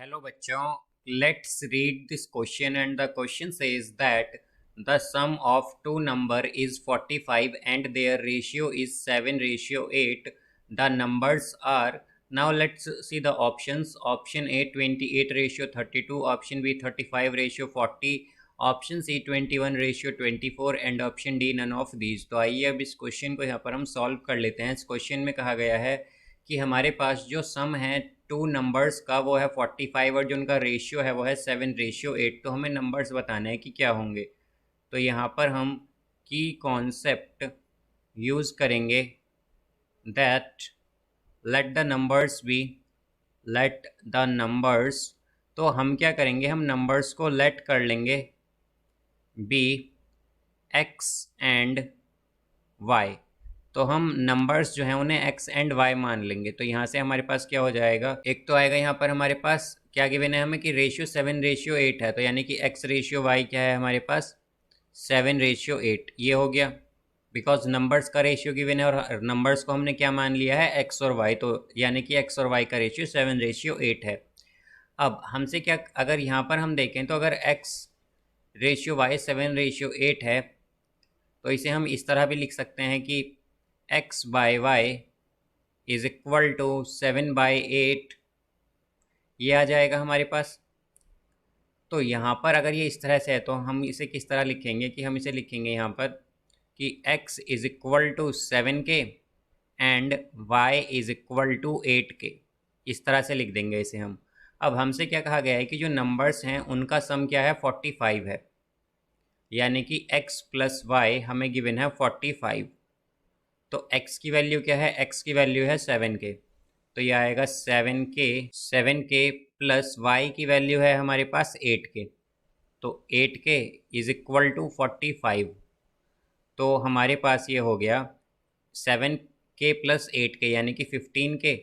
Hello बच्चों, let's read this question and the question says that the sum of two number is 45 and their ratio is 7:8. The numbers are, now let's see the options. Option A 28:32, option B 35:40, option C 21:24 and option D none of these. तो आइए अब इस question को यहाँ पर हम solve कर लेते हैं। इस क्वेश्चन में कहा गया है कि हमारे पास जो सम है टू नंबर्स का वो है 45 और जो उनका रेशियो है वो है 7:8। तो हमें नंबर्स बताने हैं कि क्या होंगे। तो यहाँ पर हम की कॉन्सेप्ट यूज़ करेंगे that let the numbers be, let the numbers. तो हम क्या करेंगे, हम नंबर्स को लेट कर लेंगे बी एक्स एंड वाई। तो हम नंबर्स जो हैं उन्हें एक्स एंड वाई मान लेंगे। तो यहाँ से हमारे पास क्या हो जाएगा, एक तो आएगा यहाँ पर हमारे पास क्या गिवन है हमें कि रेशियो 7:8 है। तो यानी कि एक्स रेशियो वाई क्या है हमारे पास 7:8। ये हो गया बिकॉज नंबर्स का रेशियो गिवन है और नंबर्स को हमने क्या मान लिया है एक्स और वाई। तो यानी कि एक्स और वाई का रेशियो 7:8 है। अब हमसे क्या, अगर यहाँ पर हम देखें तो अगर एक्स रेशियो वाई 7:8 है तो इसे हम इस तरह भी लिख सकते हैं कि x by y is equal to 7/8। ये आ जाएगा हमारे पास। तो यहाँ पर अगर ये इस तरह से है तो हम इसे किस तरह लिखेंगे कि हम इसे लिखेंगे यहाँ पर कि x is equal to 7k and y is equal to 8k। इस तरह से लिख देंगे इसे हम। अब हमसे क्या कहा गया है कि जो नंबर्स हैं उनका सम क्या है 45 है, यानी कि x प्लस वाई हमें गिवन है 45। तो x की वैल्यू क्या है, x की वैल्यू है 7k। तो ये आएगा 7k प्लस y की वैल्यू है हमारे पास 8k। तो 8k इज इक्वल टू 45। तो हमारे पास ये हो गया 7k प्लस 8k यानी कि 15k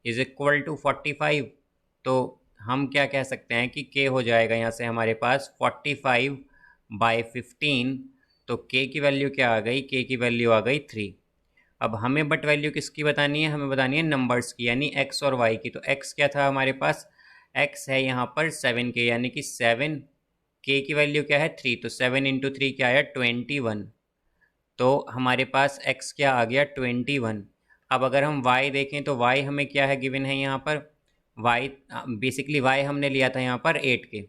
इज इक्वल टू 45। तो हम क्या कह सकते हैं कि k हो जाएगा यहाँ से हमारे पास 45/15। तो k की वैल्यू क्या आ गई, k की वैल्यू आ गई 3। अब हमें बट वैल्यू किसकी बतानी है, हमें बतानी है नंबर्स की, यानी x और y की। तो x क्या था हमारे पास, x है यहाँ पर 7k यानी कि 7k की वैल्यू क्या है 3। तो 7 इंटू 3 क्या आया 21। तो हमारे पास x क्या आ गया 21। अब अगर हम y देखें तो y हमें क्या है गिवन है यहाँ पर, y बेसिकली y हमने लिया था यहाँ पर 8k।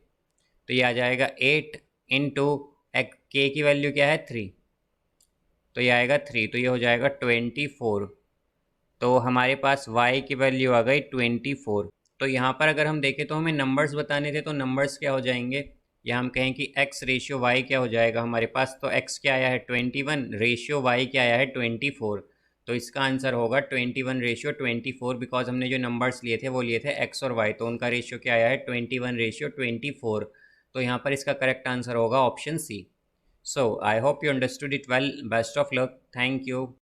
तो ये आ जाएगा 8 इंटू k की वैल्यू क्या है 3। तो ये आएगा 3। तो ये हो जाएगा 24। तो हमारे पास y की वैल्यू आ गई 24। तो यहाँ पर अगर हम देखें तो हमें नंबर्स बताने थे। तो नंबर्स क्या हो जाएंगे, या हम कहें कि x रेशियो y क्या हो जाएगा हमारे पास। तो x क्या आया है 21, रेशियो y क्या आया है 24। तो इसका आंसर होगा 21:24 बिकॉज हमने जो नंबर्स लिए थे वो लिए थे x और y। तो उनका रेशियो क्या आया है 21:24। तो यहाँ पर इसका करेक्ट आंसर होगा option C. So I hope you understood it well. Best of luck. Thank you.